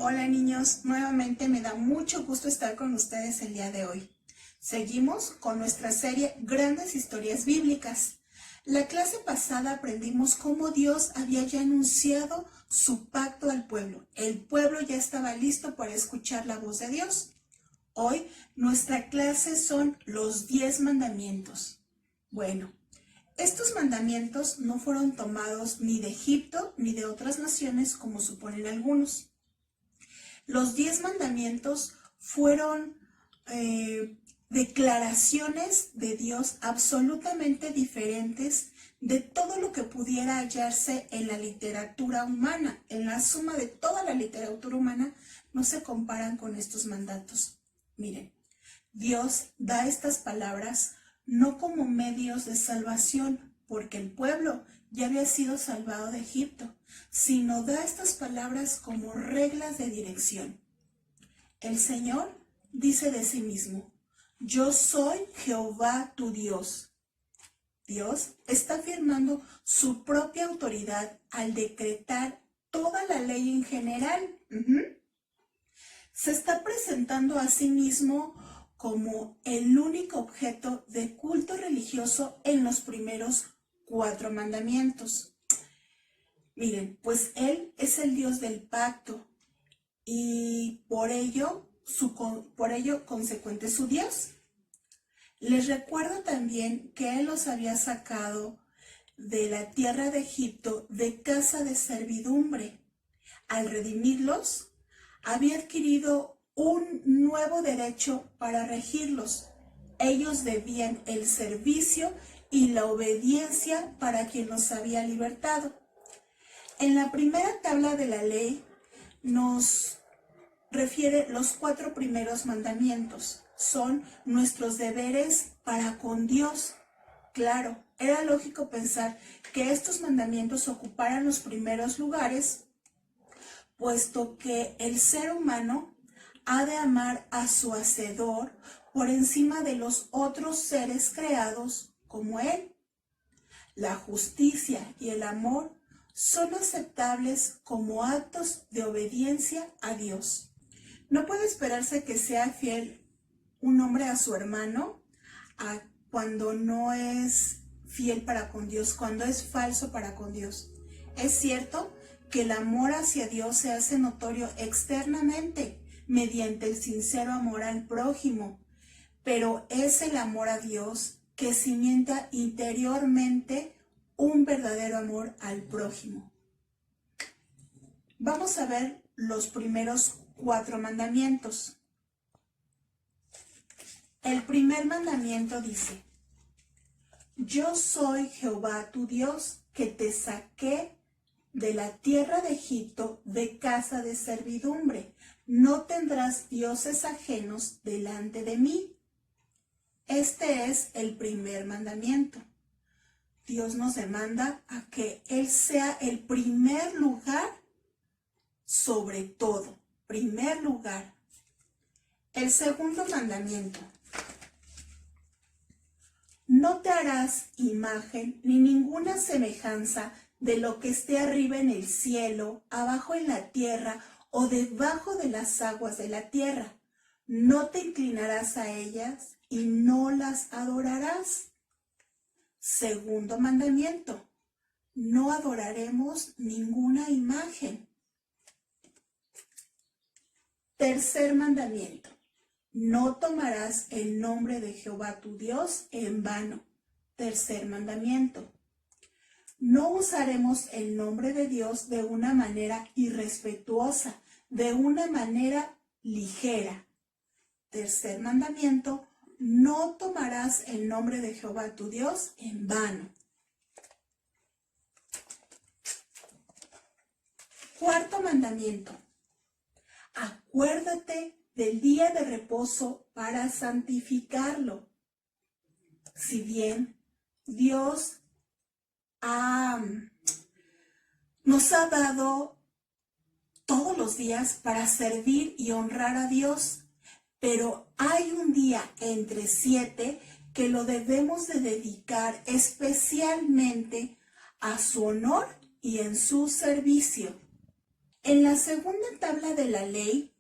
Hola niños, nuevamente me da mucho gusto estar con ustedes el día de hoy. Seguimos con nuestra serie Grandes Historias Bíblicas. La clase pasada aprendimos cómo Dios había ya anunciado su pacto al pueblo. El pueblo ya estaba listo para escuchar la voz de Dios. Hoy nuestra clase son los 10 mandamientos. Bueno, estos mandamientos no fueron tomados ni de Egipto ni de otras naciones como suponen algunos. Los 10 mandamientos fueron declaraciones de Dios absolutamente diferentes de todo lo que pudiera hallarse en la literatura humana. En la suma de toda la literatura humana no se comparan con estos mandatos. Miren, Dios da estas palabras no como medios de salvación, porque el pueblo ya había sido salvado de Egipto, sino da estas palabras como reglas de dirección. El Señor dice de sí mismo: yo soy Jehová tu Dios. Dios está afirmando su propia autoridad al decretar toda la ley en general. Se está presentando a sí mismo como el único objeto de culto religioso en los primeros 4 mandamientos. Miren, pues Él es el Dios del pacto y por ello consecuente su Dios. Les recuerdo también que Él los había sacado de la tierra de Egipto de casa de servidumbre. Al redimirlos, había adquirido un nuevo derecho para regirlos. Ellos debían el servicio y la obediencia para quien los había libertado. En la primera tabla de la ley nos refiere los 4 primeros mandamientos. Son nuestros deberes para con Dios. Claro, era lógico pensar que estos mandamientos ocuparan los primeros lugares, puesto que el ser humano ha de amar a su Hacedor por encima de los otros seres creados como Él. La justicia y el amor son aceptables como actos de obediencia a Dios. No puede esperarse que sea fiel un hombre a su hermano cuando no es fiel para con Dios, cuando es falso para con Dios. Es cierto que el amor hacia Dios se hace notorio externamente mediante el sincero amor al prójimo, pero es el amor a Dios que cimienta interiormente un verdadero amor al prójimo. Vamos a ver los primeros 4 mandamientos. El primer mandamiento dice: yo soy Jehová tu Dios, que te saqué de la tierra de Egipto de casa de servidumbre. No tendrás dioses ajenos delante de mí. Este es el primer mandamiento. Dios nos demanda a que Él sea el primer lugar sobre todo. Primer lugar. El segundo mandamiento: no te harás imagen ni ninguna semejanza de lo que esté arriba en el cielo, abajo en la tierra o debajo de las aguas de la tierra. No te inclinarás a ellas y no las adorarás. Segundo mandamiento: no adoraremos ninguna imagen. Tercer mandamiento: no tomarás el nombre de Jehová tu Dios en vano. Tercer mandamiento: no usaremos el nombre de Dios de una manera irrespetuosa, de una manera ligera. Tercer mandamiento: no tomarás el nombre de Jehová tu Dios en vano. Cuarto mandamiento: acuérdate del día de reposo para santificarlo. Si bien Dios nos ha dado todos los días para servir y honrar a Dios, pero hay un día entre 7 que lo debemos de dedicar especialmente a su honor y en su servicio. En la segunda tabla de la ley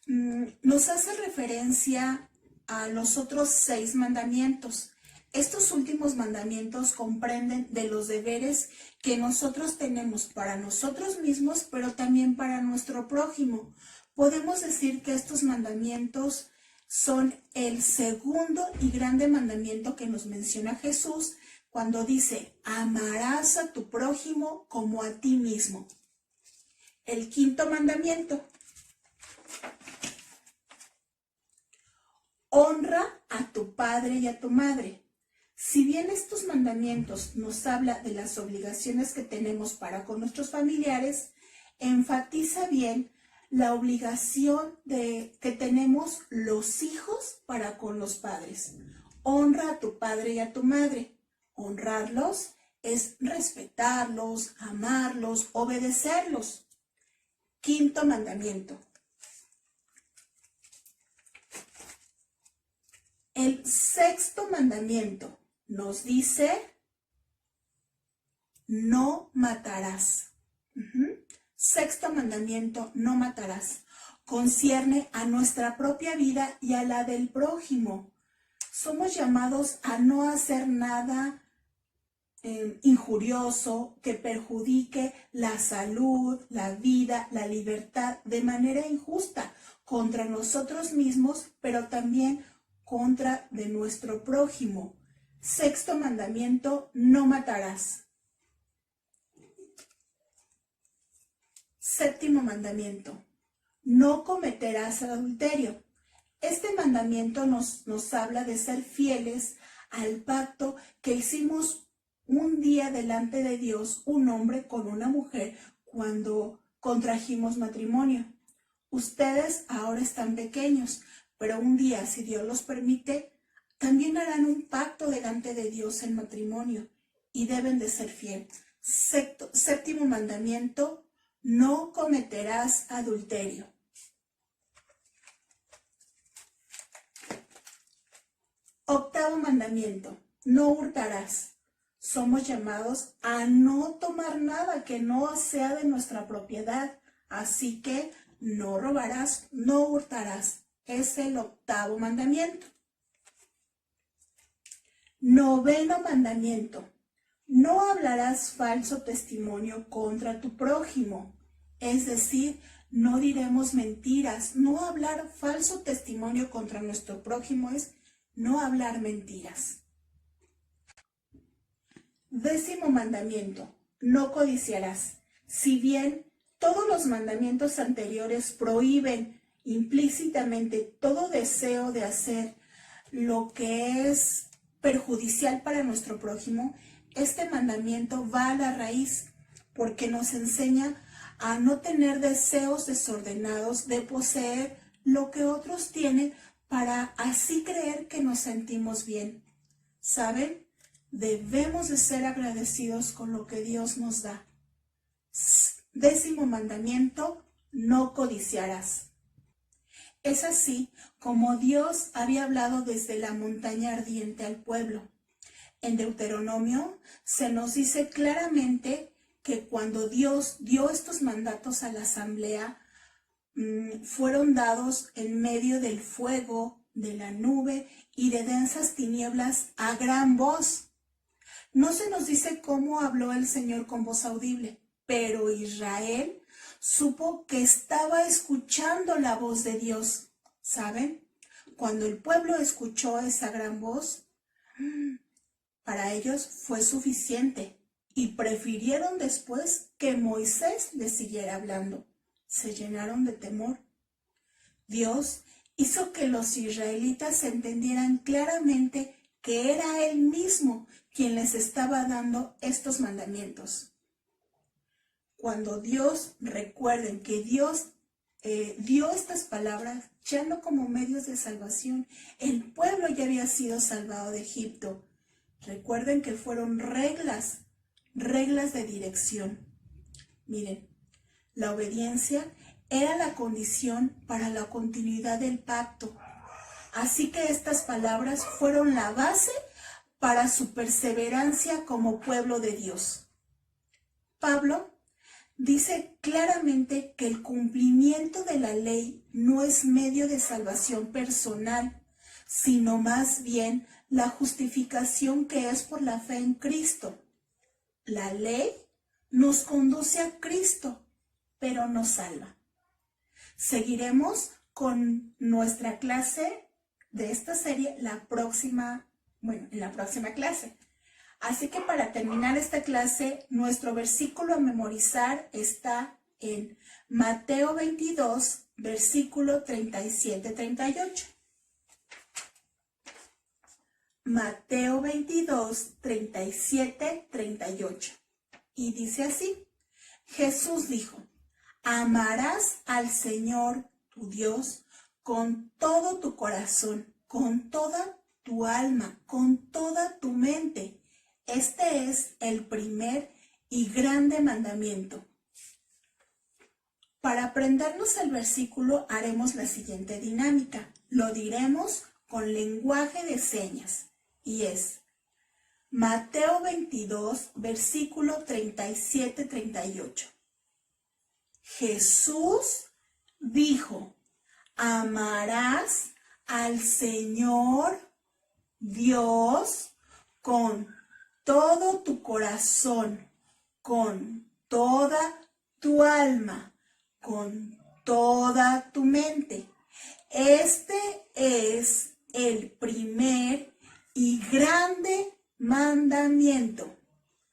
nos hace referencia a los otros 6 mandamientos. Estos últimos mandamientos comprenden de los deberes que nosotros tenemos para nosotros mismos, pero también para nuestro prójimo. Podemos decir que estos mandamientos son el segundo y grande mandamiento que nos menciona Jesús cuando dice, amarás a tu prójimo como a ti mismo. El quinto mandamiento, honra a tu padre y a tu madre. Si bien estos mandamientos nos habla de las obligaciones que tenemos para con nuestros familiares, enfatiza bien la obligación que tenemos los hijos para con los padres. Honra a tu padre y a tu madre. Honrarlos es respetarlos, amarlos, obedecerlos. Quinto mandamiento. El sexto mandamiento nos dice, no matarás. Sexto mandamiento, no matarás. Concierne a nuestra propia vida y a la del prójimo. Somos llamados a no hacer nada injurioso que perjudique la salud, la vida, la libertad de manera injusta contra nosotros mismos, pero también contra de nuestro prójimo. Sexto mandamiento, no matarás. Séptimo mandamiento, no cometerás adulterio. Este mandamiento nos habla de ser fieles al pacto que hicimos un día delante de Dios, un hombre con una mujer, cuando contrajimos matrimonio. Ustedes ahora están pequeños, pero un día, si Dios los permite, también harán un pacto delante de Dios en matrimonio y deben de ser fieles. Séptimo mandamiento, no cometerás adulterio. Octavo mandamiento, no hurtarás. Somos llamados a no tomar nada que no sea de nuestra propiedad. Así que no robarás, no hurtarás. Es el octavo mandamiento. Noveno mandamiento. No hablarás falso testimonio contra tu prójimo. Es decir, no diremos mentiras. No hablar falso testimonio contra nuestro prójimo es no hablar mentiras. Décimo mandamiento. No codiciarás. Si bien todos los mandamientos anteriores prohíben implícitamente todo deseo de hacer lo que es perjudicial para nuestro prójimo, este mandamiento va a la raíz porque nos enseña a no tener deseos desordenados de poseer lo que otros tienen para así creer que nos sentimos bien. ¿Saben? Debemos de ser agradecidos con lo que Dios nos da. Décimo mandamiento, no codiciarás. Es así como Dios había hablado desde la montaña ardiente al pueblo. En Deuteronomio se nos dice claramente que cuando Dios dio estos mandatos a la asamblea, fueron dados en medio del fuego, de la nube y de densas tinieblas a gran voz. No se nos dice cómo habló el Señor con voz audible, pero Israel supo que estaba escuchando la voz de Dios. ¿Saben? Cuando el pueblo escuchó esa gran voz, para ellos fue suficiente y prefirieron después que Moisés les siguiera hablando. Se llenaron de temor. Dios hizo que los israelitas entendieran claramente que era Él mismo quien les estaba dando estos mandamientos. Cuando recuerden que Dios dio estas palabras ya no como medios de salvación, el pueblo ya había sido salvado de Egipto. Recuerden que fueron reglas de dirección. Miren, la obediencia era la condición para la continuidad del pacto. Así que estas palabras fueron la base para su perseverancia como pueblo de Dios. Pablo dice claramente que el cumplimiento de la ley no es medio de salvación personal, sino más bien la justificación que es por la fe en Cristo. La ley nos conduce a Cristo, pero no salva. Seguiremos con nuestra clase de esta serie en la próxima clase. Así que para terminar esta clase, nuestro versículo a memorizar está en Mateo 22, versículo 37-38. Mateo 22, 37-38. Y dice así: Jesús dijo: amarás al Señor tu Dios con todo tu corazón, con toda tu alma, con toda tu mente. Este es el primer y grande mandamiento. Para aprendernos el versículo haremos la siguiente dinámica. Lo diremos con lenguaje de señas y es Mateo 22, versículo 37-38. Jesús dijo: amarás al Señor Dios con todo tu corazón, con toda tu alma, con toda tu mente. Este es el primer y grande mandamiento.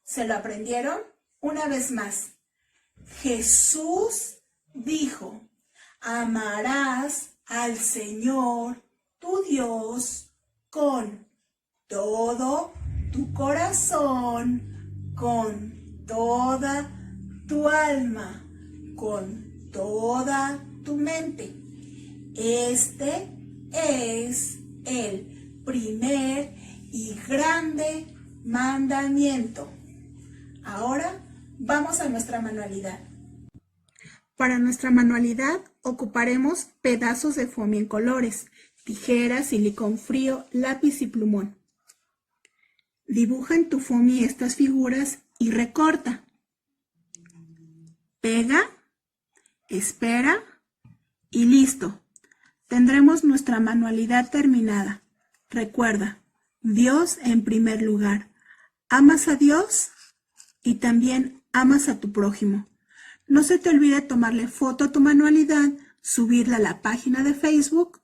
¿Se lo aprendieron? Una vez más. Jesús dijo: amarás al Señor tu Dios con todo tu corazón, con toda tu alma, con toda tu mente. Este es el primer y grande mandamiento. Ahora vamos a nuestra manualidad. Para nuestra manualidad ocuparemos pedazos de foamy en colores, tijeras, silicón frío, lápiz y plumón. Dibuja en tu foamy estas figuras y recorta. Pega, espera y listo. Tendremos nuestra manualidad terminada. Recuerda, Dios en primer lugar. Amas a Dios y también amas a tu prójimo. No se te olvide tomarle foto a tu manualidad, subirla a la página de Facebook.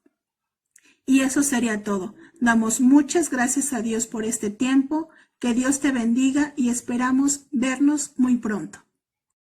Y eso sería todo. Damos muchas gracias a Dios por este tiempo. Que Dios te bendiga y esperamos vernos muy pronto.